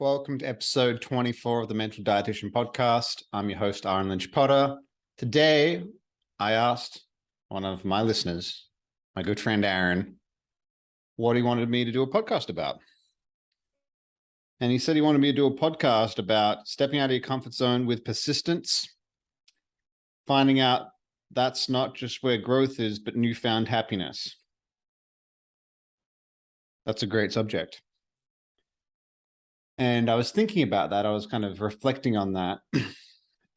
Welcome to episode 24 of the Mental Dietitian Podcast. I'm your host, Ahren Lynch-potter. Today, I asked one of my listeners, my good friend Ahren, what he wanted me to do a podcast about. And he said he wanted me to do a podcast about stepping out of your comfort zone with persistence, finding out that's not just where growth is, but newfound happiness. That's a great subject. And I was thinking about that. I was kind of reflecting on that.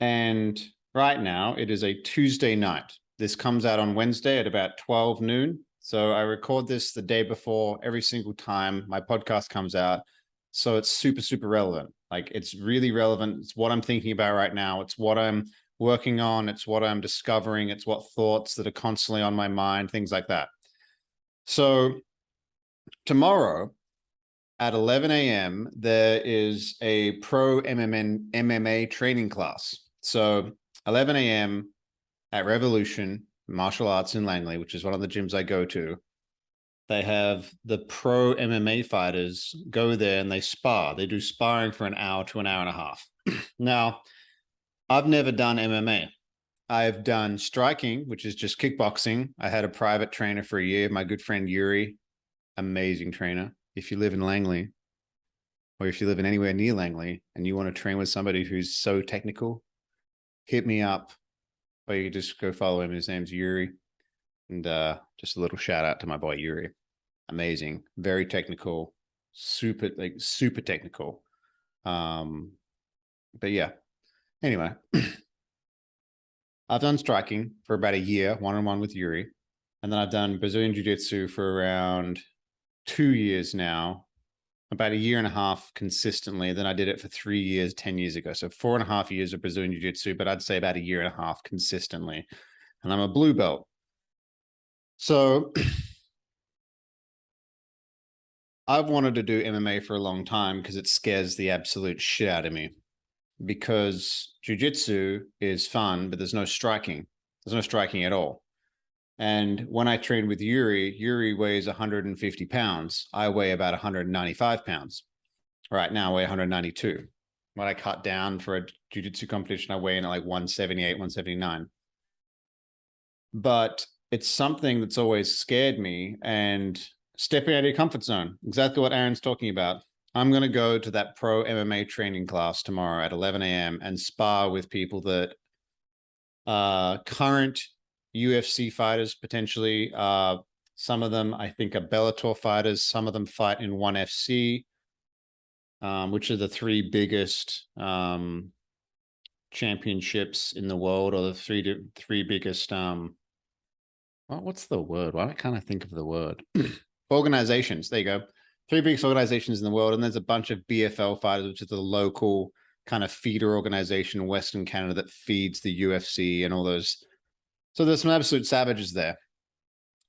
And right now it is a Tuesday night. This comes out on Wednesday at about 12 noon. So I record this the day before every single time my podcast comes out. So it's super, super relevant. Like, it's really relevant. It's what I'm thinking about right now. It's what I'm working on. It's what I'm discovering. It's what thoughts that are constantly on my mind, things like that. So tomorrow at 11 a.m., there is a pro MMA training class. So 11 a.m. at Revolution Martial Arts in Langley, which is one of the gyms I go to. They have the pro MMA fighters go there and they spar. They do sparring for an hour to an hour and a half. Now, I've never done MMA. I've done striking, which is just kickboxing. I had a private trainer for a year, my good friend Yuri, amazing trainer. If you live in Langley, or if you live in anywhere near Langley and you want to train with somebody who's so technical, hit me up, or you can just go follow him. His name's Yuri. And just a little shout out to my boy Yuri. Amazing, very technical, super technical. But yeah, anyway, I've done striking for about a year, one-on-one with Yuri. And then I've done Brazilian Jiu-Jitsu for around 2 years now, about a year and a half consistently. Then I did it for 3 years, 10 years ago. So 4.5 years of Brazilian Jiu-Jitsu, but I'd say about a year and a half consistently. And I'm a blue belt. So I've wanted to do MMA for a long time because it scares the absolute shit out of me, because Jiu-Jitsu is fun, but there's no striking. There's no striking at all. And when I trained with Yuri weighs 150 pounds. I weigh about 195 pounds. Right now I weigh 192. When I cut down for a jiu-jitsu competition, I weigh in at like 178, 179. But it's something that's always scared me, and stepping out of your comfort zone, exactly what Ahren's talking about. I'm going to go to that pro MMA training class tomorrow at 11 a.m. and spar with people that are current UFC fighters, potentially. Some of them, I think, are Bellator fighters. Some of them fight in ONE FC, which are the three biggest championships in the world, or the three biggest well, what's the word? Why can't I think of the word? Organizations. There you go. Three biggest organizations in the world. And there's a bunch of BFL fighters, which is the local kind of feeder organization in Western Canada that feeds the UFC and all those. So there's some absolute savages there.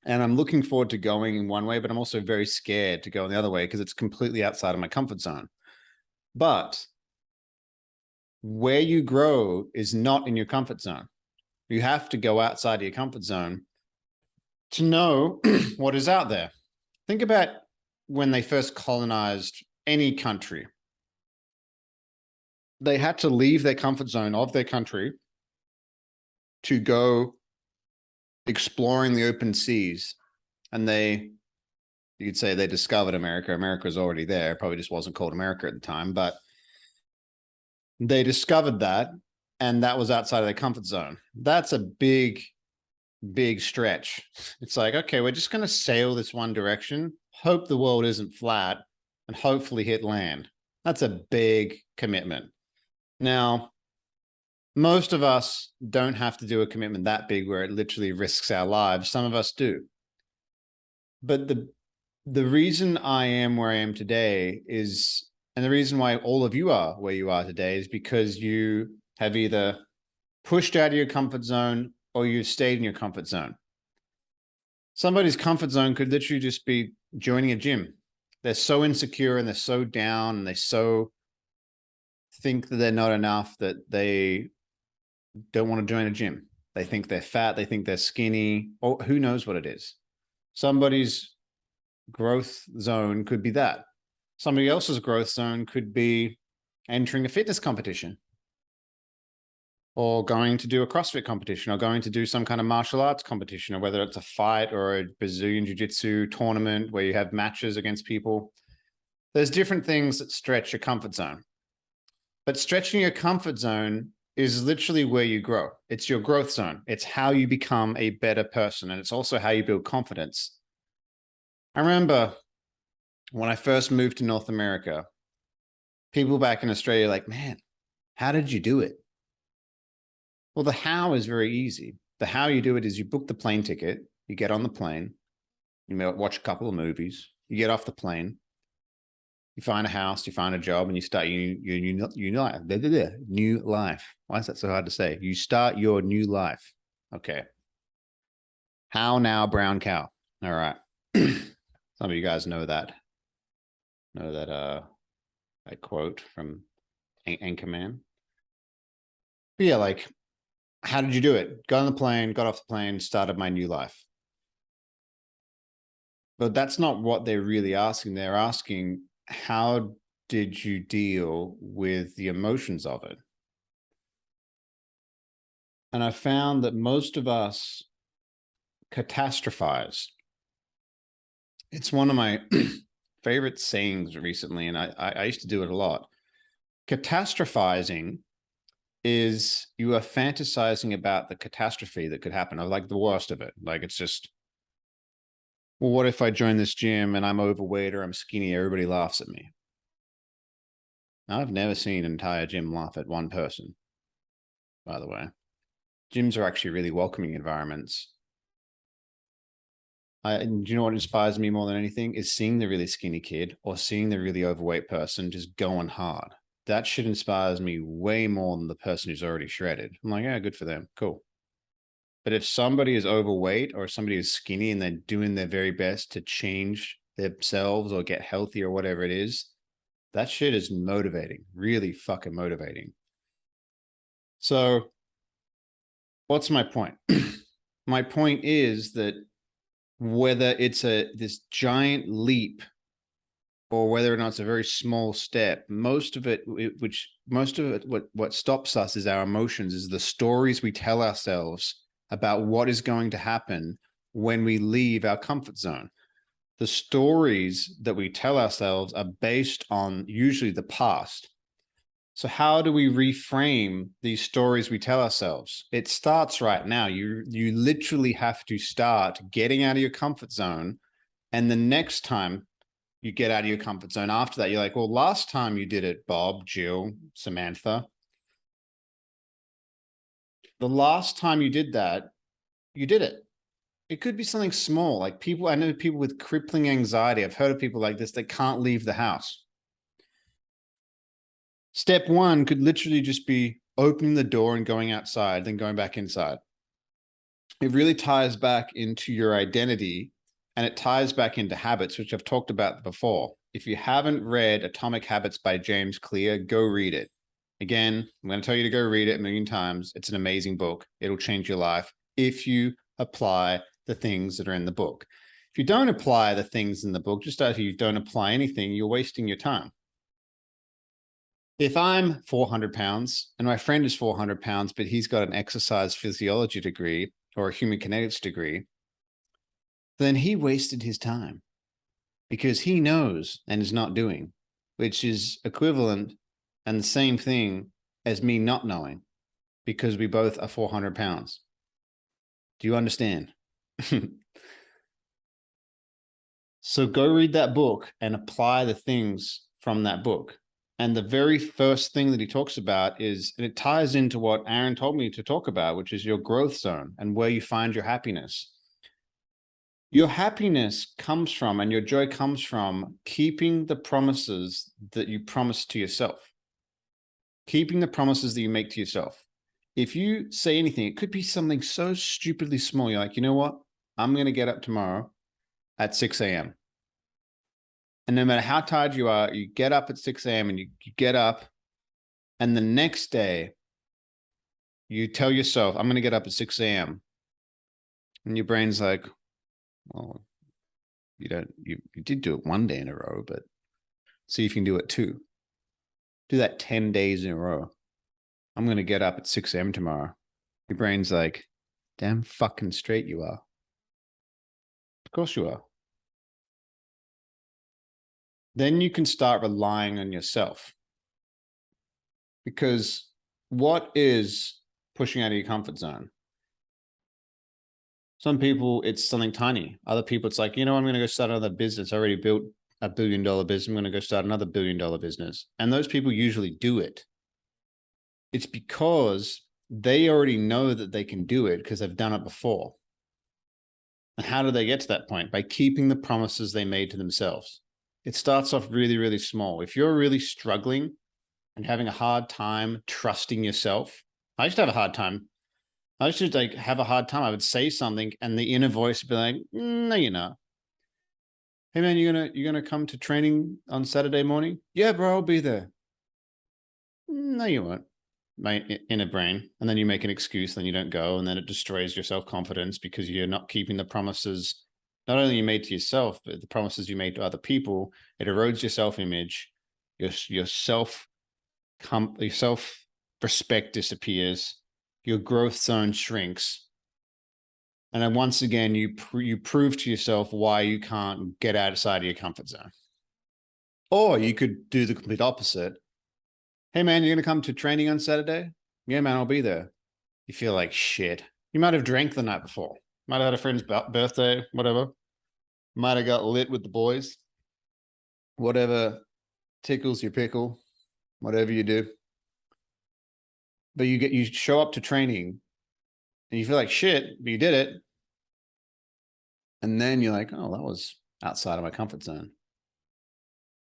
And I'm looking forward to going in one way, but I'm also very scared to go in the other way because it's completely outside of my comfort zone. But where you grow is not in your comfort zone. You have to go outside of your comfort zone to know what is out there. Think about when they first colonized any country. They had to leave their comfort zone of their country to go exploring the open seas. And you could say they discovered America. America was already there. It probably just wasn't called America at the time, but they discovered that, and that was outside of their comfort zone. That's a big stretch. It's like, okay, we're just going to sail this one direction, hope the world isn't flat, and hopefully hit land. That's a big commitment. Now, most of us don't have to do a commitment that big where it literally risks our lives. Some of us do. But the reason I am where I am today is, and the reason why all of you are where you are today, is because you have either pushed out of your comfort zone or you've stayed in your comfort zone. Somebody's comfort zone could literally just be joining a gym. They're so insecure and they're so down and they so think that they're not enough that they don't want to join a gym. They think they're fat. They think they're skinny, or who knows what it is. Somebody's growth zone could be that. Somebody else's growth zone could be entering a fitness competition, or going to do a CrossFit competition, or going to do some kind of martial arts competition, or whether it's a fight or a Brazilian Jiu-Jitsu tournament where you have matches against people. There's different things that stretch your comfort zone. But stretching your comfort zone is literally where you grow. It's your growth zone. It's how you become a better person. And it's also how you build confidence. I remember when I first moved to North America, people back in Australia are like, man, how did you do it? Well, the how is very easy. The how you do it is you book the plane ticket, you get on the plane, you may watch a couple of movies, you get off the plane, you find a house, you find a job, and you start your new life. Why is that so hard to say? You start your new life. Okay. How now, brown cow? All right. Some of you guys know that quote from Anchorman. But yeah, like, how did you do it? Got on the plane, got off the plane, started my new life. But that's not what they're really asking. They're asking, how did you deal with the emotions of it? And I found that most of us catastrophize. It's one of my favorite sayings recently, and I used to do it a lot. Catastrophizing is you are fantasizing about the catastrophe that could happen, or like the worst of it. Like, it's just, well, what if I join this gym and I'm overweight or I'm skinny? Everybody laughs at me. I've never seen an entire gym laugh at one person, by the way. Gyms are actually really welcoming environments. Do you know what inspires me more than anything is seeing the really skinny kid or seeing the really overweight person just going hard. That shit inspires me way more than the person who's already shredded. I'm like, yeah, good for them. Cool. But if somebody is overweight or somebody is skinny and they're doing their very best to change themselves or get healthy or whatever it is, that shit is motivating, really fucking motivating. So what's my point? My point is that whether it's this giant leap or whether or not it's a very small step, most of it, what stops us is our emotions, is the stories we tell ourselves about what is going to happen when we leave our comfort zone. The stories that we tell ourselves are based on usually the past. So how do we reframe these stories we tell ourselves? It starts right now. You literally have to start getting out of your comfort zone. And the next time you get out of your comfort zone after that, you're like, well, last time you did it, Bob, Jill, Samantha, the last time you did that, you did it. It could be something small, like people, I know people with crippling anxiety. I've heard of people like this that can't leave the house. Step one could literally just be opening the door and going outside, then going back inside. It really ties back into your identity, and it ties back into habits, which I've talked about before. If you haven't read Atomic Habits by James Clear, go read it. Again, I'm going to tell you to go read it a million times. It's an amazing book. It'll change your life if you apply the things that are in the book. If you don't apply the things in the book, just as you don't apply anything, you're wasting your time. If I'm 400 pounds and my friend is 400 pounds, but he's got an exercise physiology degree or a human kinetics degree, then he wasted his time because he knows and is not doing, which is equivalent and the same thing as me not knowing, because we both are 400 pounds. Do you understand? So go read that book and apply the things from that book. And the very first thing that he talks about is, and it ties into what Ahren told me to talk about, which is your growth zone and where you find your happiness. Your happiness comes from, and your joy comes from, keeping the promises that you promise to yourself. Keeping the promises that you make to yourself. If you say anything, it could be something so stupidly small. You're like, you know what? I'm going to get up tomorrow at 6 a.m. And no matter how tired you are, you get up at 6 a.m. and you get up, and the next day you tell yourself, I'm going to get up at 6 a.m. And your brain's like, well, you did do it one day in a row, but See if you can do it too. Do that 10 days in a row. I'm going to get up at 6 a.m. tomorrow. Your brain's like, damn fucking straight you are. Of course you are. Then you can start relying on yourself. Because what is pushing out of your comfort zone? Some people, it's something tiny. Other people, it's like, I'm going to go start another business. I already built a $1 billion business. I'm going to go start another $1 billion business. And those people usually do it. It's because they already know that they can do it because they've done it before. And how do they get to that point? By keeping the promises they made to themselves. It starts off really, really small. If you're really struggling and having a hard time trusting yourself, I used to have a hard time. I used to have a hard time. I would say something and the inner voice would be like, no, you're not. Hey man, you're gonna come to training on Saturday morning? Yeah, bro, I'll be there. No, you won't. My inner brain. And then you make an excuse, then you don't go, and then it destroys your self-confidence because you're not keeping the promises not only you made to yourself, but the promises you made to other people. It erodes your self-image, your self-respect disappears, your growth zone shrinks. And then once again, you prove to yourself why you can't get outside of your comfort zone. Or you could do the complete opposite. Hey man, you're going to come to training on Saturday? Yeah, man, I'll be there. You feel like shit. You might have drank the night before. Might have had a friend's birthday, whatever. Might have got lit with the boys. Whatever tickles your pickle, whatever you do. But you show up to training and you feel like shit, but you did it. And then you're like, oh, that was outside of my comfort zone.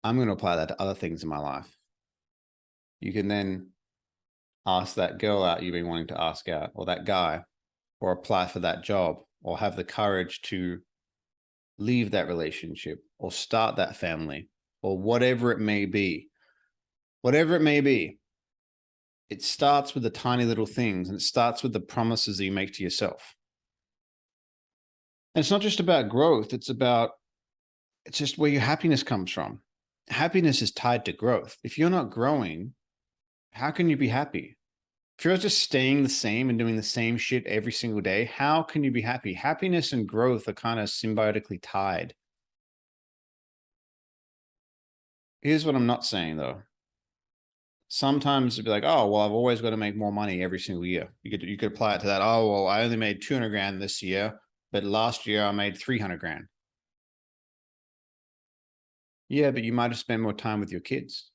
I'm going to apply that to other things in my life. You can then ask that girl out you've been wanting to ask out, or that guy, or apply for that job, or have the courage to leave that relationship, or start that family, or whatever it may be. Whatever it may be, it starts with the tiny little things, and it starts with the promises that you make to yourself. And it's not just about growth, it's just where your happiness comes from. Happiness is tied to growth. If you're not growing, how can you be happy? If you're just staying the same and doing the same shit every single day, how can you be happy? Happiness and growth are kind of symbiotically tied. Here's what I'm not saying though. Sometimes it'd be like, oh, well, I've always got to make more money every single year. You could apply it to that. Oh, well, I only made 200 grand this year, but last year I made 300 grand. Yeah, but you might have spent more time with your kids.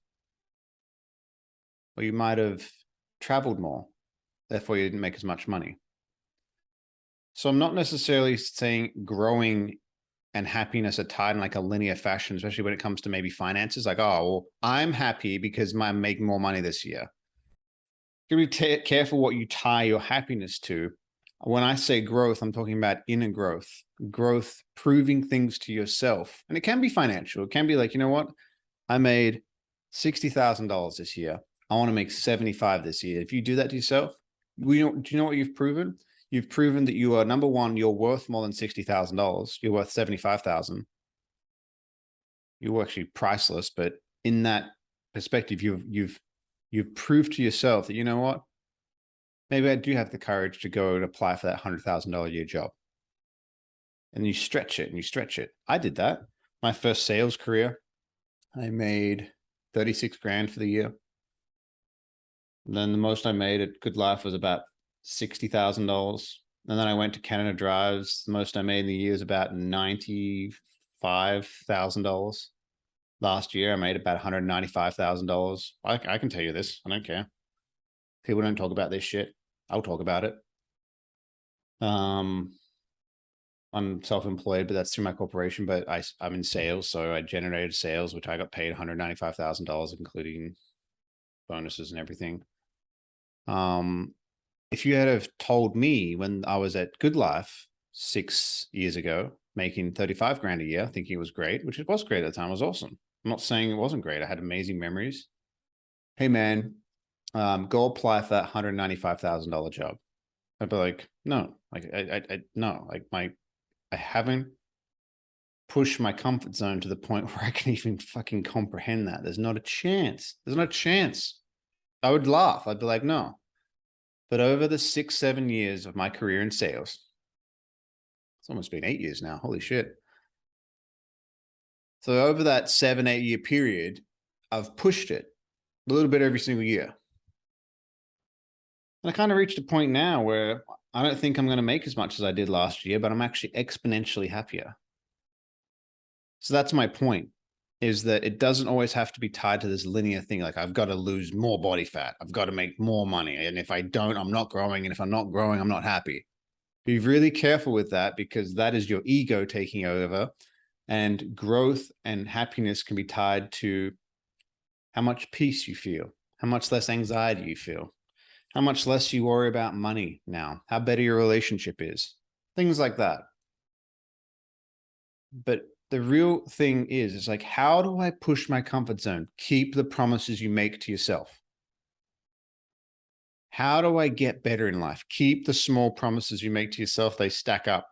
Or you might have traveled more. Therefore, you didn't make as much money. So I'm not necessarily saying growing and happiness are tied in like a linear fashion, especially when it comes to maybe finances. Like, oh, well, I'm happy because I'm making more money this year. You gotta be careful what you tie your happiness to. When I say growth, I'm talking about inner growth, proving things to yourself. And it can be financial. It can be like, you know what? I made $60,000 this year. I want to make 75 this year. If you do that to yourself, do you know what you've proven? You've proven that you are, number one, you're worth more than $60,000. You're worth 75,000. You're actually priceless, but in that perspective, you've proved to yourself that, you know what? Maybe I do have the courage to go and apply for that $100,000 a year job. And you stretch it and you stretch it. I did that. My first sales career, I made 36 grand for the year. And then the most I made at Good Life was about $60,000. And then I went to Canada Drives. The most I made in the year was about $95,000. Last year, I made about $195,000. I can tell you this. I don't care. People don't talk about this shit. I'll talk about it. I'm self-employed, but that's through my corporation. But I'm in sales, so I generated sales, which I got paid $195,000, including bonuses and everything. If you had have told me when I was at Good Life 6 years ago, making 35 grand a year, thinking it was great, which it was great at the time, it was awesome. I'm not saying it wasn't great. I had amazing memories. Hey man, go apply for that $195,000 job. I'd be like, no, like no, like I haven't push my comfort zone to the point where I can even fucking comprehend that. There's not a chance. There's no chance. I would laugh. I'd be like, no. But over the 6-7 years of my career in sales, it's almost been 8 years now. Holy shit. So over that 7-8 year period, I've pushed it a little bit every single year. And I kind of reached a point now where I don't think I'm going to make as much as I did last year, but I'm actually exponentially happier. So that's my point, is that it doesn't always have to be tied to this linear thing. Like, I've got to lose more body fat. I've got to make more money. And if I don't, I'm not growing. And if I'm not growing, I'm not happy. Be really careful with that, because that is your ego taking over. And growth and happiness can be tied to how much peace you feel, how much less anxiety you feel, how much less you worry about money now, how better your relationship is, things like that. But the real thing is like, how do I push my comfort zone? Keep the promises you make to yourself. How do I get better in life? Keep the small promises you make to yourself. They stack up.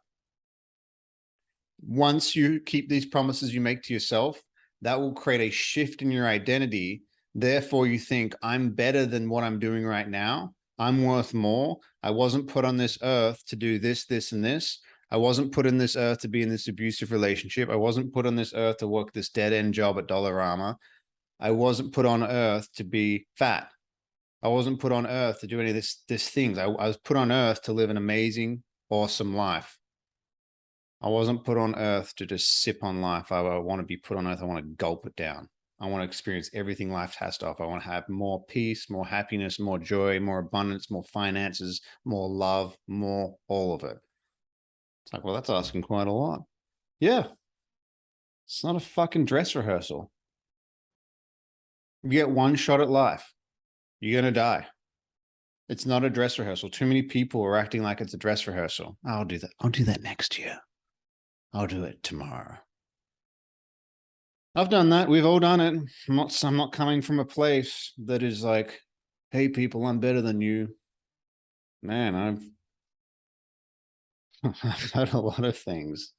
Once you keep these promises you make to yourself, that will create a shift in your identity. Therefore, you think, I'm better than what I'm doing right now. I'm worth more. I wasn't put on this earth to do this, this, and this. I wasn't put in this earth to be in this abusive relationship. I wasn't put on this earth to work this dead-end job at Dollarama. I wasn't put on earth to be fat. I wasn't put on earth to do any of this things. I was put on earth to live an amazing, awesome life. I wasn't put on earth to just sip on life. I want to be put on earth. I want to gulp it down. I want to experience everything life has to offer. I want to have more peace, more happiness, more joy, more abundance, more finances, more love, more all of it. It's like, well, that's asking quite a lot. Yeah. It's not a fucking dress rehearsal. You get one shot at life. You're going to die. It's not a dress rehearsal. Too many people are acting like it's a dress rehearsal. I'll do that. I'll do that next year. I'll do it tomorrow. I've done that. We've all done it. I'm not coming from a place that is like, hey, people, I'm better than you. Man, I've done a lot of things.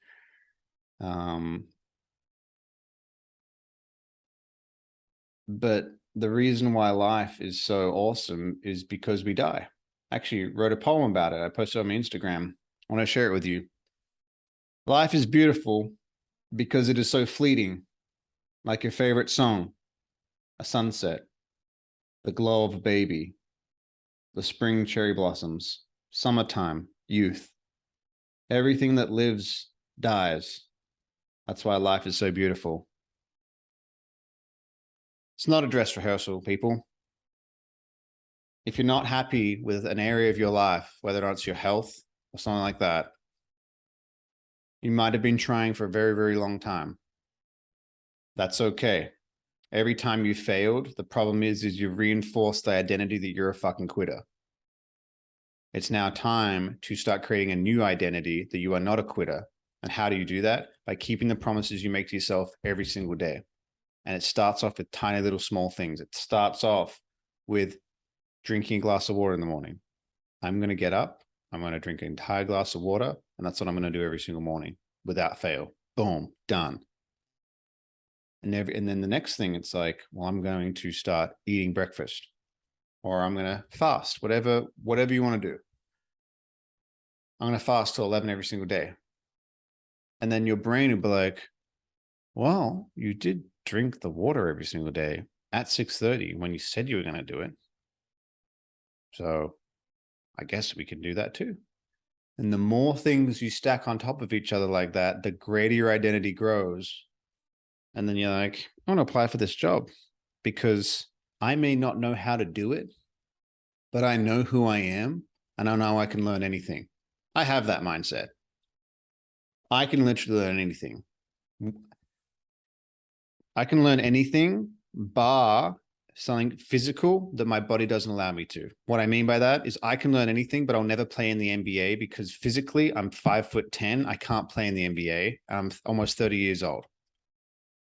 But the reason why life is so awesome is because we die. I actually wrote a poem about it. I posted it on my Instagram. I want to share it with you. Life is beautiful because it is so fleeting, like your favorite song, a sunset, the glow of a baby, the spring cherry blossoms, summertime, youth. Everything that lives dies. That's why life is so beautiful. It's not a dress rehearsal, people. If you're not happy with an area of your life, whether or not it's your health or something like that, you might have been trying for a very, very long time. That's okay. Every time you failed, the problem is you've reinforced the identity that you're a fucking quitter. It's now time to start creating a new identity that you are not a quitter. And how do you do that? By keeping the promises you make to yourself every single day. And it starts off with tiny little small things. It starts off with drinking a glass of water in the morning. I'm going to get up. I'm going to drink an entire glass of water. And that's what I'm going to do every single morning without fail. Boom, done. And then the next thing, it's like, well, I'm going to start eating breakfast, or I'm going to fast, whatever you want to do. I'm going to fast till 11 every single day. And then your brain will be like, well, you did drink the water every single day at 6:30 when you said you were going to do it. So I guess we can do that too. And the more things you stack on top of each other like that, the greater your identity grows. And then you're like, I want to apply for this job because I may not know how to do it, but I know who I am and I know I can learn anything. I have that mindset. I can literally learn anything. I can learn anything bar something physical that my body doesn't allow me to. What I mean by that is I can learn anything, but I'll never play in the NBA because physically I'm 5'10". I can't play in the NBA. I'm almost 30 years old.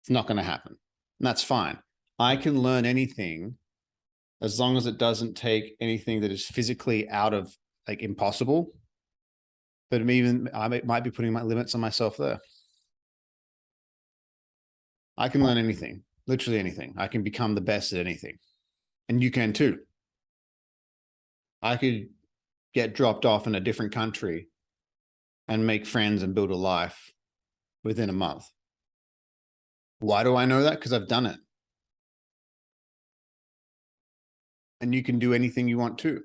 It's not going to happen. And that's fine. I can learn anything as long as it doesn't take anything that is physically out of like impossible. But I might be putting my limits on myself there. I can learn anything, literally anything. I can become the best at anything. And you can too. I could get dropped off in a different country and make friends and build a life within a month. Why do I know that? Because I've done it. And you can do anything you want to.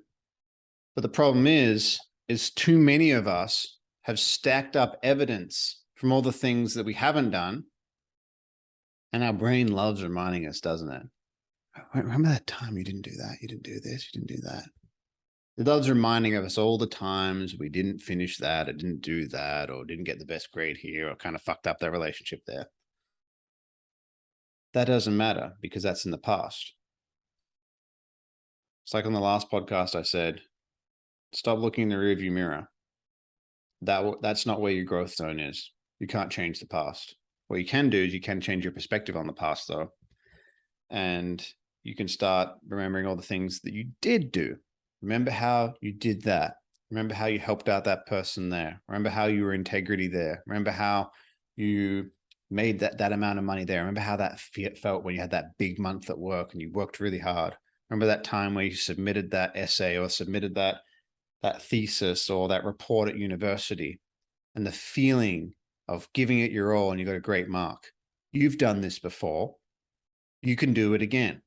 But the problem is too many of us have stacked up evidence from all the things that we haven't done. And our brain loves reminding us, doesn't it? Remember that time you didn't do that, you didn't do this, you didn't do that. It loves reminding of us all the times we didn't finish that, or didn't do that, or didn't get the best grade here, or kind of fucked up that relationship there. That doesn't matter because that's in the past. It's like on the last podcast I said, stop looking in the rearview mirror. That's not where your growth zone is. You can't change the past. What you can do is you can change your perspective on the past, though. And you can start remembering all the things that you did do. Remember how you did that. Remember how you helped out that person there. Remember how you were integrity there. Remember how you made that amount of money there. Remember how that felt when you had that big month at work and you worked really hard. Remember that time where you submitted that essay or submitted that thesis or that report at university, and the feeling of giving it your all and you got a great mark. You've done this before. You can do it again.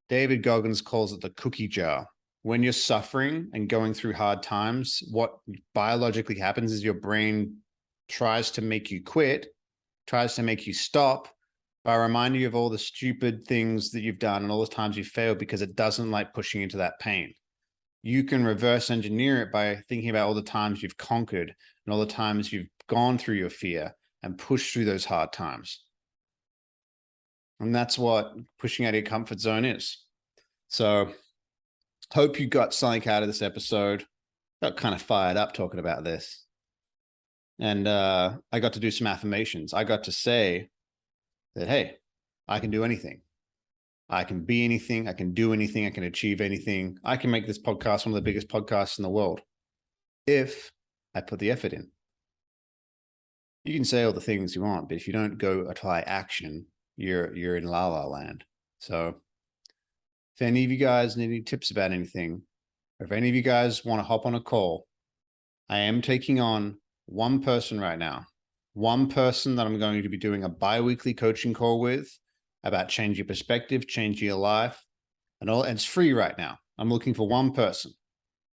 David Goggins calls it the cookie jar. When you're suffering and going through hard times, what biologically happens is your brain tries to make you quit, tries to make you stop by reminding you of all the stupid things that you've done and all the times you've failed, because it doesn't like pushing into that pain. You can reverse engineer it by thinking about all the times you've conquered and all the times you've gone through your fear and pushed through those hard times. And that's what pushing out of your comfort zone is. So hope you got something out of this episode. Got kind of fired up talking about this. And I got to do some affirmations. I got to say that, hey, I can do anything. I can be anything. I can do anything. I can achieve anything. I can make this podcast one of the biggest podcasts in the world if I put the effort in. You can say all the things you want, but if you don't go apply action, you're in la la land. So if any of you guys need any tips about anything, or if any of you guys want to hop on a call, I am taking on one person right now, one person that I'm going to be doing a bi-weekly coaching call with about changing your perspective, changing your life, and it's free right now. I'm looking for one person.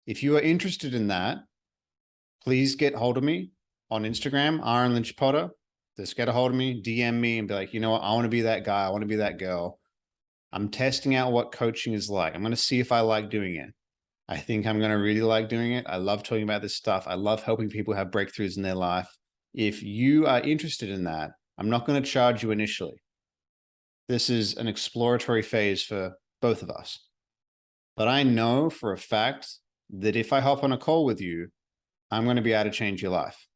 If you are interested in that, please get hold of me on Instagram, Ahren Lynch-potter. Just get a hold of me, DM me, and be like, you know what? I want to be that guy. I want to be that girl. I'm testing out what coaching is like. I'm going to see if I like doing it. I think I'm going to really like doing it. I love talking about this stuff. I love helping people have breakthroughs in their life. If you are interested in that, I'm not going to charge you initially. This is an exploratory phase for both of us. But I know for a fact that if I hop on a call with you, I'm going to be able to change your life.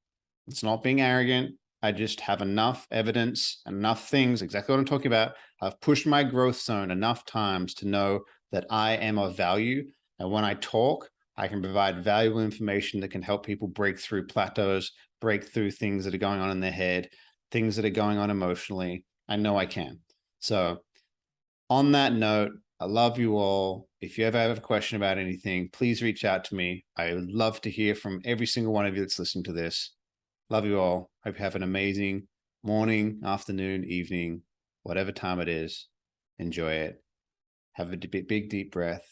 It's not being arrogant. I just have enough evidence, enough things, exactly what I'm talking about. I've pushed my growth zone enough times to know that I am of value. And when I talk, I can provide valuable information that can help people break through plateaus, break through things that are going on in their head, things that are going on emotionally. I know I can. So on that note, I love you all. If you ever have a question about anything, please reach out to me. I would love to hear from every single one of you that's listening to this. Love you all. Hope you have an amazing morning, afternoon, evening, whatever time it is. Enjoy it. Have a big, deep breath.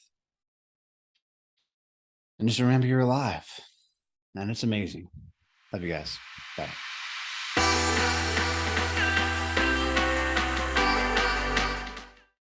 And just remember you're alive. And it's amazing. Love you guys. Bye.